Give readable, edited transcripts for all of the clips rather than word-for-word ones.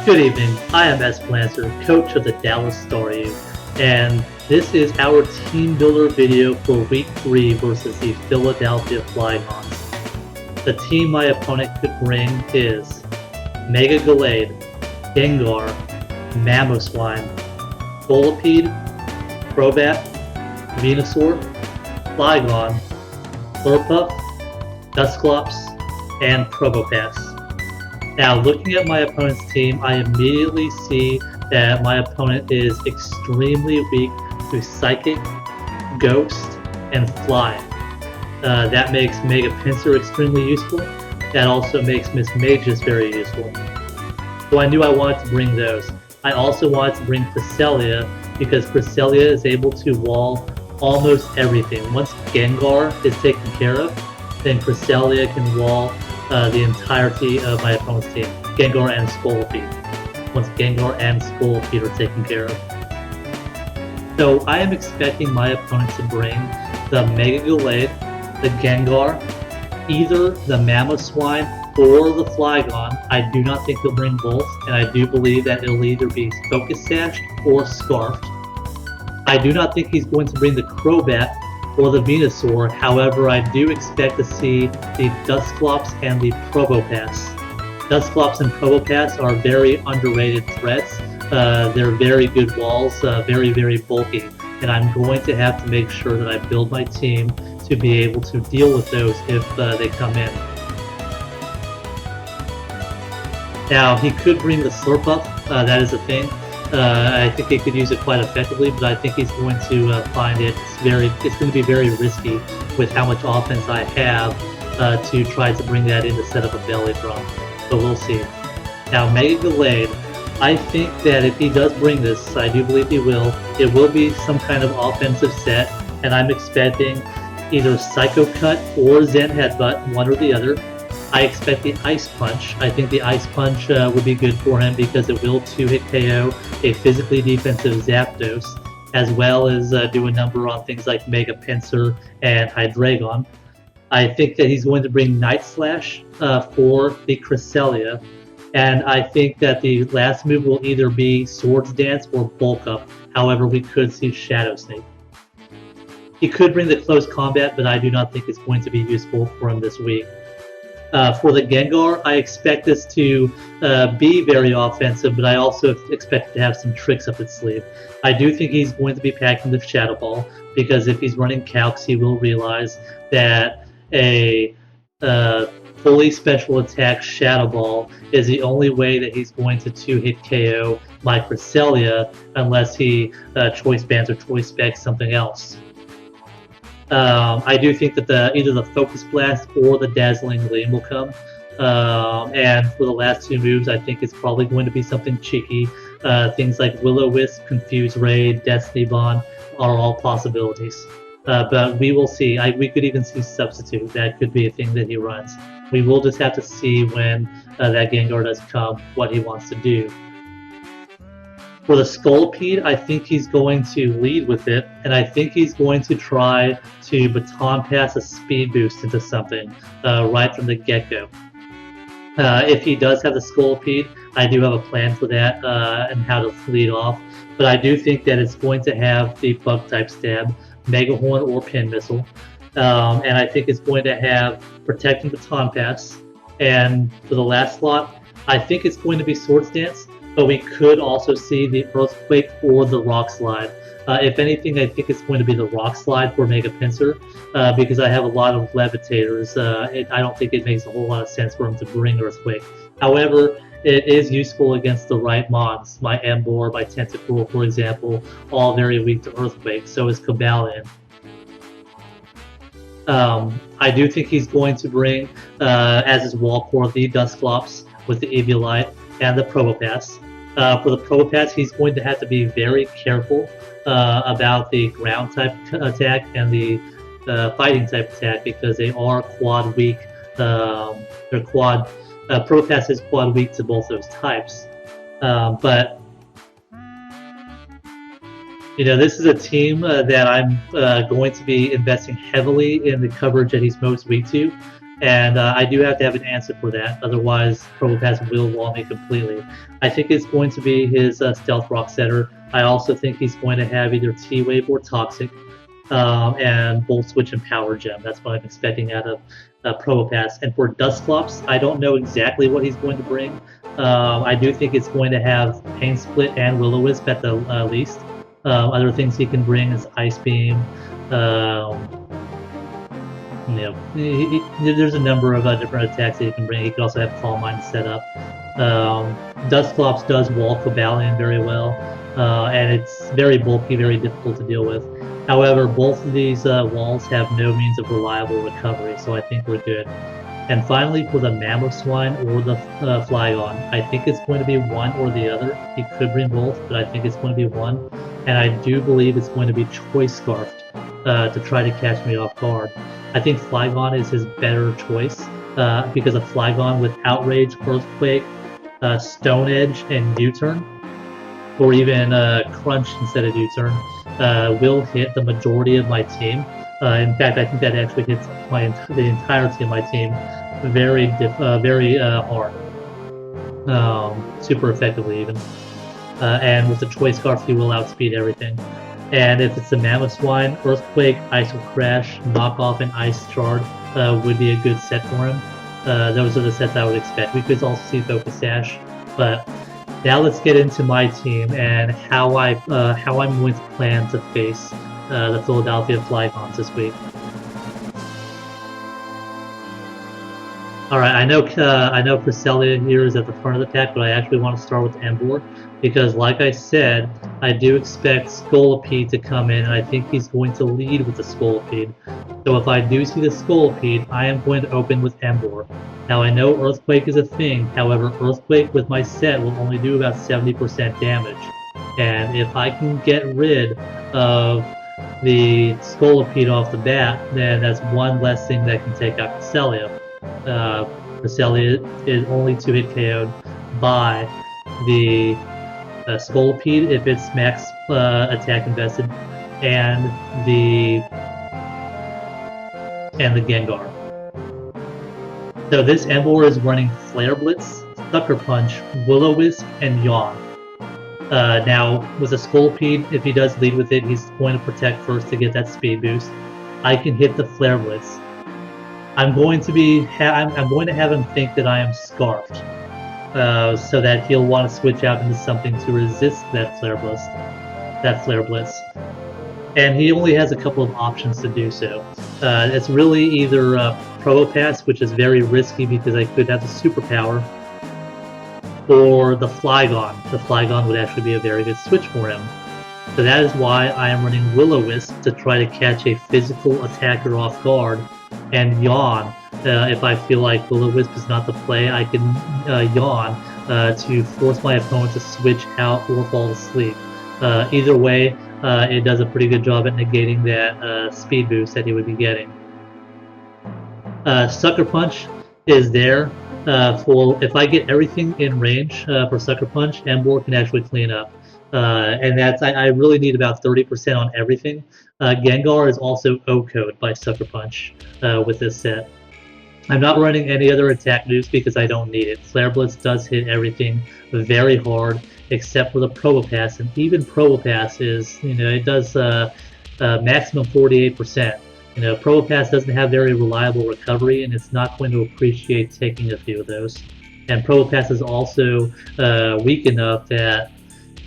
Good evening, I am S. Planter, coach of the Dallas Staryu, and this is our team builder video for week 3 versus the Philadelphia Flygons. The team my opponent could bring is Mega Gallade, Gengar, Mamoswine, Volipede, Crobat, Venusaur, Flygon, Slurpuff, Dusclops, and Probopass. Now, looking at my opponent's team, I immediately see that my opponent is extremely weak to Psychic, Ghost, and Flying. That makes Mega Pinsir extremely useful. That also makes Miss Magus very useful. So I knew I wanted to bring those. I also wanted to bring Cresselia because Cresselia is able to wall almost everything. Once Gengar is taken care of, then Cresselia can wall the entirety of my opponent's team, Gengar and Scolipede, once Gengar and Scolipede are taken care of. So I am expecting my opponent to bring the Mega Gallade, the Gengar, either the Mamoswine or the Flygon. I do not think they'll bring both, and I do believe that it'll either be Focus Sashed or Scarfed. I do not think he's going to bring the Crobat or the Venusaur. However, I do expect to see the Dusclops and the Probopass. Dusclops and Probopass are very underrated threats. They're very good walls, very, very bulky, and I'm going to have to make sure that I build my team to be able to deal with those if they come in. Now, he could bring the Slurpuff, that is a thing. I think he could use it quite effectively, but I think he's going to find it's going to be very risky with how much offense I have to try to bring that in to set up a belly drum. But we'll see. Now, Mega Gallade, I think that if he does bring this, I do believe he will, it will be some kind of offensive set, and I'm expecting either Psycho Cut or Zen Headbutt, one or the other. I expect the Ice Punch. I think the Ice Punch would be good for him because it will 2-hit KO a physically defensive Zapdos, as well as do a number on things like Mega Pinsir and Hydreigon. I think that he's going to bring Night Slash for the Cresselia, and I think that the last move will either be Swords Dance or Bulk Up. However, we could see Shadow Sneak. He could bring the Close Combat, but I do not think it's going to be useful for him this week. For the Gengar, I expect this to be very offensive, but I also expect it to have some tricks up its sleeve. I do think he's going to be packing the Shadow Ball, because if he's running Calcs, he will realize that a fully special attack Shadow Ball is the only way that he's going to 2-hit KO my Cresselia unless he Choice Bands or Choice Specs something else. I do think that either the Focus Blast or the Dazzling Gleam will come. And for the last two moves, I think it's probably going to be something cheeky. Things like Will-O-Wisp, Confuse Raid, Destiny Bond are all possibilities. But we will see. We could even see Substitute. That could be a thing that he runs. We will just have to see when that Gengar does come, what he wants to do. For the Scolipede, I think he's going to lead with it, and I think he's going to try to Baton Pass a speed boost into something right from the get-go. If he does have the Scolipede, I do have a plan for that and how to lead off, but I do think that it's going to have the Bug-type Stab, Mega Horn or Pin Missile, and I think it's going to have Protecting Baton Pass, and for the last slot, I think it's going to be Swords Dance, but we could also see the Earthquake or the Rock Slide. If anything, I think it's going to be the Rock Slide for Mega Pinsir, because I have a lot of Levitators. I don't think it makes a whole lot of sense for him to bring Earthquake. However, it is useful against the right mons. My Emboar, my Tentacruel, for example, all very weak to Earthquake. So is Cobalion. I do think he's going to bring, as his wall core, the Dusclops with the Eviolite and the Probopass. For the Probopass, he's going to have to be very careful about the ground type attack and the fighting type attack because they are quad weak. Probopass is quad weak to both those types. But you know, this is a team that I'm going to be investing heavily in the coverage that he's most weak to. And I do have to have an answer for that, otherwise Probopass will wall me completely. I think it's going to be his Stealth Rock Setter. I also think he's going to have either T-Wave or Toxic, and Volt Switch and Power Gem. That's what I'm expecting out of Probopass. And for Dusclops, I don't know exactly what he's going to bring. I do think it's going to have Pain Split and Will-O-Wisp at the least. Other things he can bring is Ice Beam. There's a number of different attacks that he can bring. He could also have Calm Mind set up. Dusclops does wall Cobalion very well, and it's very bulky, very difficult to deal with. However, both of these walls have no means of reliable recovery, so I think we're good. And finally, for the Mamoswine or the Flygon, I think it's going to be one or the other. He could bring both, but I think it's going to be one. And I do believe it's going to be Choice Scarfed to try to catch me off guard. I think Flygon is his better choice because a Flygon with Outrage, Earthquake, Stone Edge, and U-Turn, or even Crunch instead of U-Turn, will hit the majority of my team. In fact, I think that actually hits the entirety of my team very hard, super effectively even. And with the Choice Scarf, he will outspeed everything. And if it's a Mamoswine, Earthquake, Ice Crash, Knockoff, and Ice Shard would be a good set for him. Those are the sets I would expect. We could also see Focus Sash, but now let's get into my team and how I'm going to plan to face the Philadelphia Flygons this week. Alright, I know Cresselia here is at the front of the pack, but I actually want to start with Emboar, because like I said, I do expect Scolipede to come in, and I think he's going to lead with the Scolipede. So if I do see the Scolipede, I am going to open with Emboar. Now I know Earthquake is a thing, however Earthquake with my set will only do about 70% damage. And if I can get rid of the Scolipede off the bat, then that's one less thing that can take out Cresselia. Cresselia is only 2-hit KO'd by the Scolipede if it's max attack invested, and the Gengar. So this Emboar is running Flare Blitz, Sucker Punch, Will-O-Wisp, and Yawn. Now, with a Scolipede, if he does lead with it, he's going to protect first to get that speed boost. I can hit the Flare Blitz. I'm going to have him think that I am Scarfed, so that he'll want to switch out into something to resist that Flare Blitz. And he only has a couple of options to do so. It's really either Probopass, which is very risky because I could have the superpower, or the Flygon. The Flygon would actually be a very good switch for him. So that is why I am running Will-O-Wisp to try to catch a physical attacker off guard, and Yawn. If I feel like Will-O-Wisp is not the play, I can Yawn to force my opponent to switch out or fall asleep. Either way, it does a pretty good job at negating that speed boost that he would be getting. Sucker Punch is there for if I get everything in range for Sucker Punch, Emboar can actually clean up. And that's I really need about 30% on everything. Gengar is also O-code by Sucker Punch with this set. I'm not running any other attack moves because I don't need it. Flare Blitz does hit everything very hard except for the Probopass, and even Probopass is, it does maximum 48%. Probopass doesn't have very reliable recovery, and it's not going to appreciate taking a few of those. And Probopass is also weak enough that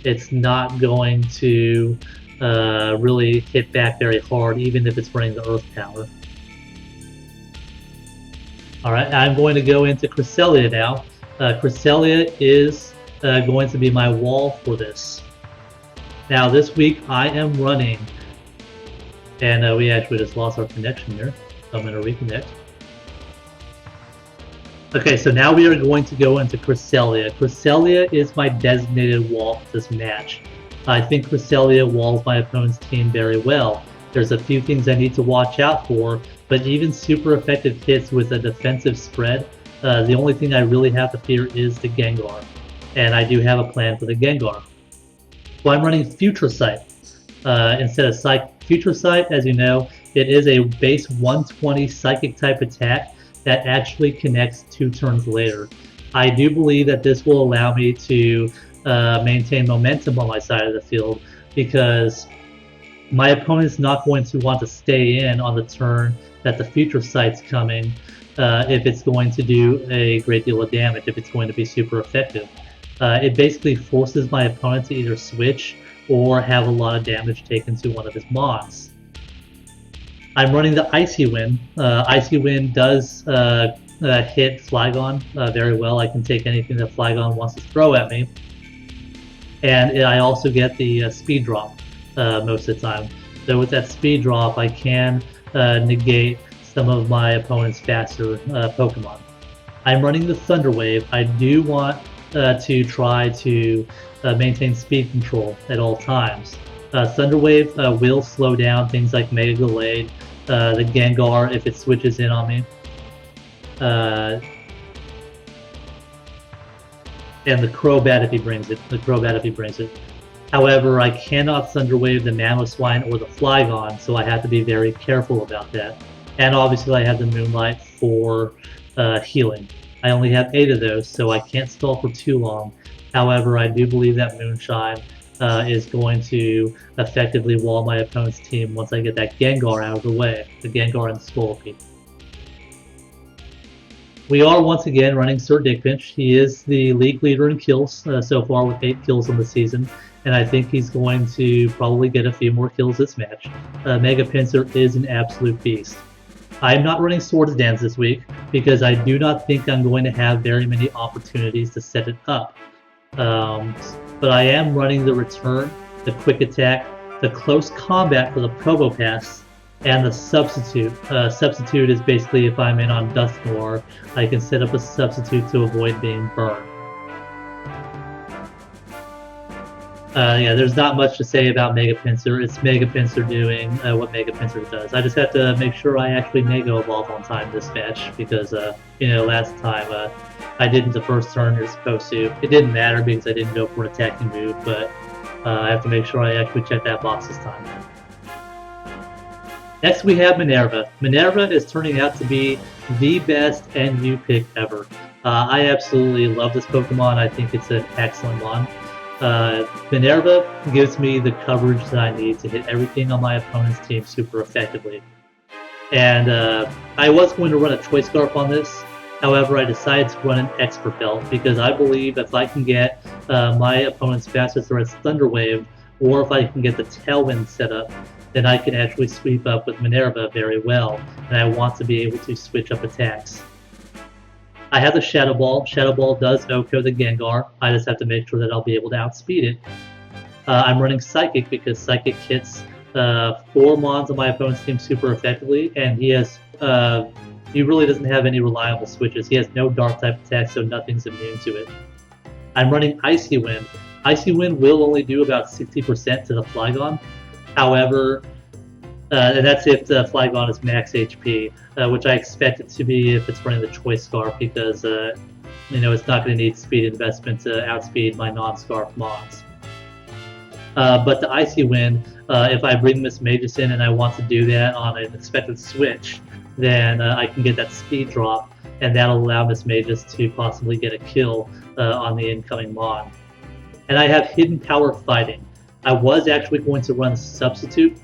it's not going to really hit back very hard, even if it's running the Earth Power. Alright, I'm going to go into Cresselia now. Cresselia is going to be my wall for this. Now this week I am running, and we actually just lost our connection there, so I'm going to reconnect. Okay, so now we are going to go into Cresselia. Cresselia is my designated wall for this match. I think Cresselia walls my opponent's team very well. There's a few things I need to watch out for, but even super effective hits with a defensive spread, the only thing I really have to fear is the Gengar. And I do have a plan for the Gengar. So I'm running Future Sight instead of Psychic. Future Sight, as you know, it is a base 120 Psychic type attack that actually connects 2 turns later. I do believe that this will allow me to maintain momentum on my side of the field, because my opponent's not going to want to stay in on the turn that the future sight's coming if it's going to do a great deal of damage, if it's going to be super effective. It basically forces my opponent to either switch or have a lot of damage taken to one of his mons. I'm running the Icy Wind. Icy Wind does hit Flygon very well. I can take anything that Flygon wants to throw at me. And I also get the speed drop most of the time. So with that speed drop, I can negate some of my opponent's faster Pokemon. I'm running the Thunder Wave. I do want to try to maintain speed control at all times. Thunder Wave will slow down things like Mega Gallade, the Gengar if it switches in on me, and the Crobat if he brings it. However, I cannot Thunder Wave the Mamoswine or the Flygon, so I have to be very careful about that. And obviously I have the Moonlight for healing. I only have 8 of those, so I can't stall for too long. However, I do believe that Moonshine is going to effectively wall my opponent's team once I get that Gengar out of the way, the Gengar and the Scolipede. We are once again running Sir Dickpinch. He is the league leader in kills so far with 8 kills on the season, and I think he's going to probably get a few more kills this match. Mega Pinsir is an absolute beast. I'm not running Swords Dance this week because I do not think I'm going to have very many opportunities to set it up. But I am running the Return, the Quick Attack, the Close Combat for the Probopass, and the Substitute. Substitute is basically if I'm in on Dusknoir, I can set up a Substitute to avoid being burned. Yeah, there's not much to say about Mega Pinsir. It's Mega Pinsir doing what Mega Pinsir does. I just have to make sure I actually Mega Evolve on time this match because, last time I didn't the first turn you're supposed to. It didn't matter because I didn't go for an attacking move, but I have to make sure I actually check that box this time. Next we have Minerva. Minerva is turning out to be the best NU pick ever. I absolutely love this Pokemon. I think it's an excellent one. Minerva gives me the coverage that I need to hit everything on my opponent's team super effectively. And I was going to run a Choice Scarf on this, however I decided to run an Expert Belt because I believe if I can get my opponent's faster threats Thunder Wave, or if I can get the Tailwind set up, then I can actually sweep up with Minerva very well, and I want to be able to switch up attacks. I have the Shadow Ball. Shadow Ball does OHKO the Gengar. I just have to make sure that I'll be able to outspeed it. I'm running Psychic because Psychic hits 4 Mons on my opponent's team super effectively, and he really doesn't have any reliable switches. He has no Dark type attacks, so nothing's immune to it. I'm running Icy Wind. Icy Wind will only do about 60% to the Flygon. However, and that's if the Flygon is max HP, which I expect it to be if it's running the Choice Scarf because, it's not going to need speed investment to outspeed my non-Scarf Mons. But the Icy Wind, if I bring Miss Magus in and I want to do that on an expected switch, then I can get that speed drop, and that'll allow Miss Magus to possibly get a kill on the incoming Mon. And I have Hidden Power Fighting. I was actually going to run Substitute.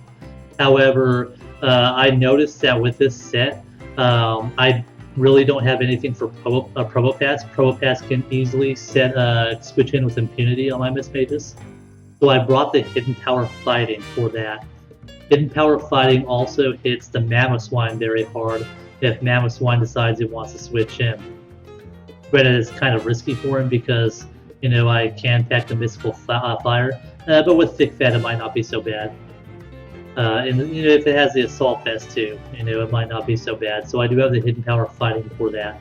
However, I noticed that with this set, I really don't have anything for Probopass. Probopass can easily switch in with impunity on my Miss Magus. So I brought the Hidden Power Fighting for that. Hidden Power Fighting also hits the Mamoswine very hard if Mamoswine decides it wants to switch in. Granted, it's kind of risky for him because, I can pack the Mystical Fire, but with Thick Fat it might not be so bad. And if it has the Assault Vest too, it might not be so bad. So I do have the Hidden Power Fighting for that.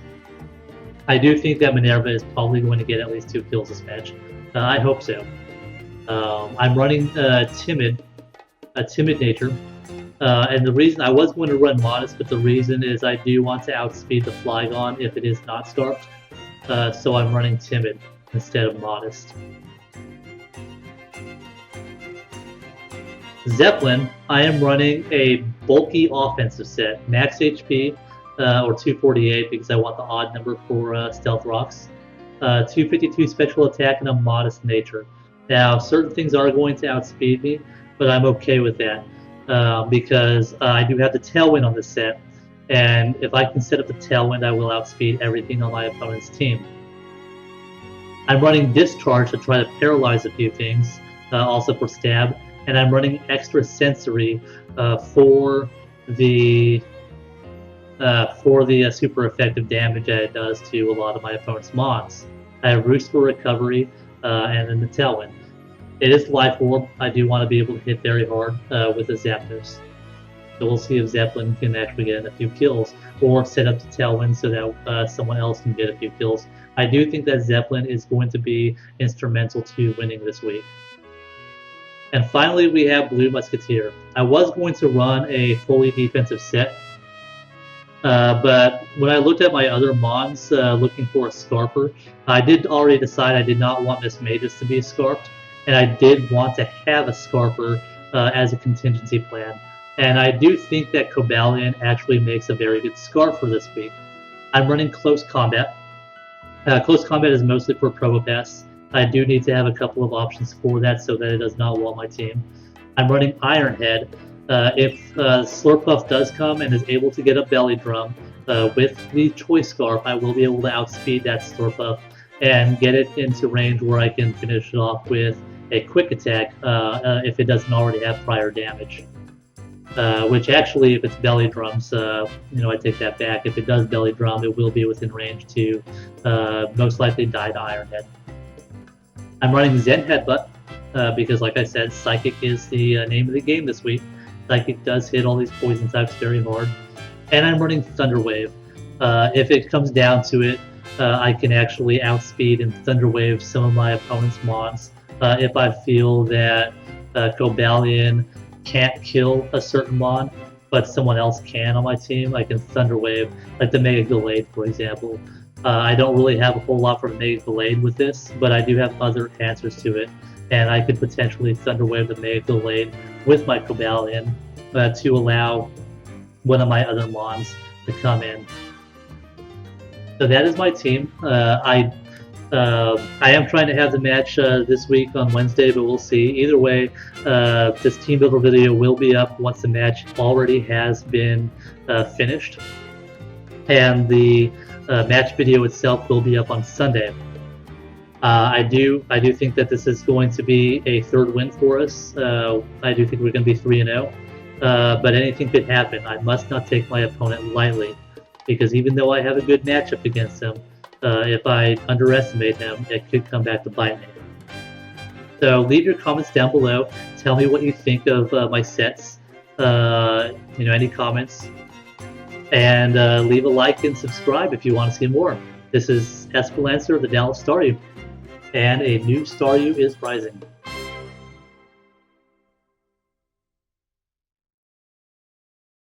I do think that Minerva is probably going to get at least 2 kills this match. I hope so. I'm running Timid Nature. And the reason I was going to run Modest, but the reason is I do want to outspeed the Flygon if it is not Scarfed. So I'm running Timid instead of Modest. Zeppelin, I am running a bulky offensive set. Max HP, or 248 because I want the odd number for stealth rocks. 252 special attack, and a modest nature. Now, certain things are going to outspeed me, but I'm okay with that because I do have the tailwind on this set, and if I can set up the tailwind, I will outspeed everything on my opponent's team. I'm running discharge to try to paralyze a few things, also for stab, and I'm running extra sensory for the super effective damage that it does to a lot of my opponent's mons. I have Roost for recovery, and then the Tailwind. It is Life Orb. I do want to be able to hit very hard with the Zapdos. So we'll see if Zeppelin can actually get a few kills, or set up the Tailwind so that someone else can get a few kills. I do think that Zeppelin is going to be instrumental to winning this week. And finally, we have Blue Musketeer. I was going to run a fully defensive set, but when I looked at my other mons looking for a Scarper, I did already decide I did not want Miss Magus to be Scarped, and I did want to have a Scarper as a contingency plan. And I do think that Cobalion actually makes a very good Scarper this week. I'm running Close Combat. Close Combat is mostly for Probopass. I do need to have a couple of options for that so that it does not wall my team. I'm running Ironhead. If Slurpuff does come and is able to get a Belly Drum with the Choice Scarf, I will be able to outspeed that Slurpuff and get it into range where I can finish it off with a quick attack if it doesn't already have prior damage. Which actually, if it's Belly Drums, I take that back. If it does Belly Drum, it will be within range to most likely die to Ironhead. I'm running Zen Headbutt because, like I said, Psychic is the name of the game this week. Psychic does hit all these poison types very hard. And I'm running Thunder Wave. If it comes down to it, I can actually outspeed and Thunder Wave some of my opponent's mons. If I feel that Cobalion can't kill a certain mon, but someone else can on my team, I can Thunder Wave, like the Mega Gallade, for example. I don't really have a whole lot for Mega Gallade with this, but I do have other answers to it, and I could potentially Thunder Wave the Mega Gallade with my Cobalion to allow one of my other mons to come in. So that is my team. I am trying to have the match this week on Wednesday, but we'll see. Either way, this Team Builder video will be up once the match already has been finished, and the match video itself will be up on Sunday. I do think that this is going to be a third win for us. I do think we're going to be 3-0, but anything could happen. I must not take my opponent lightly, because even though I have a good matchup against him, if I underestimate him, it could come back to bite me. So leave your comments down below. Tell me what you think of my sets. Any comments. And leave a like and subscribe if you want to see more. This is Esperancer of the Dallas Staryu, and a new Staryu is rising.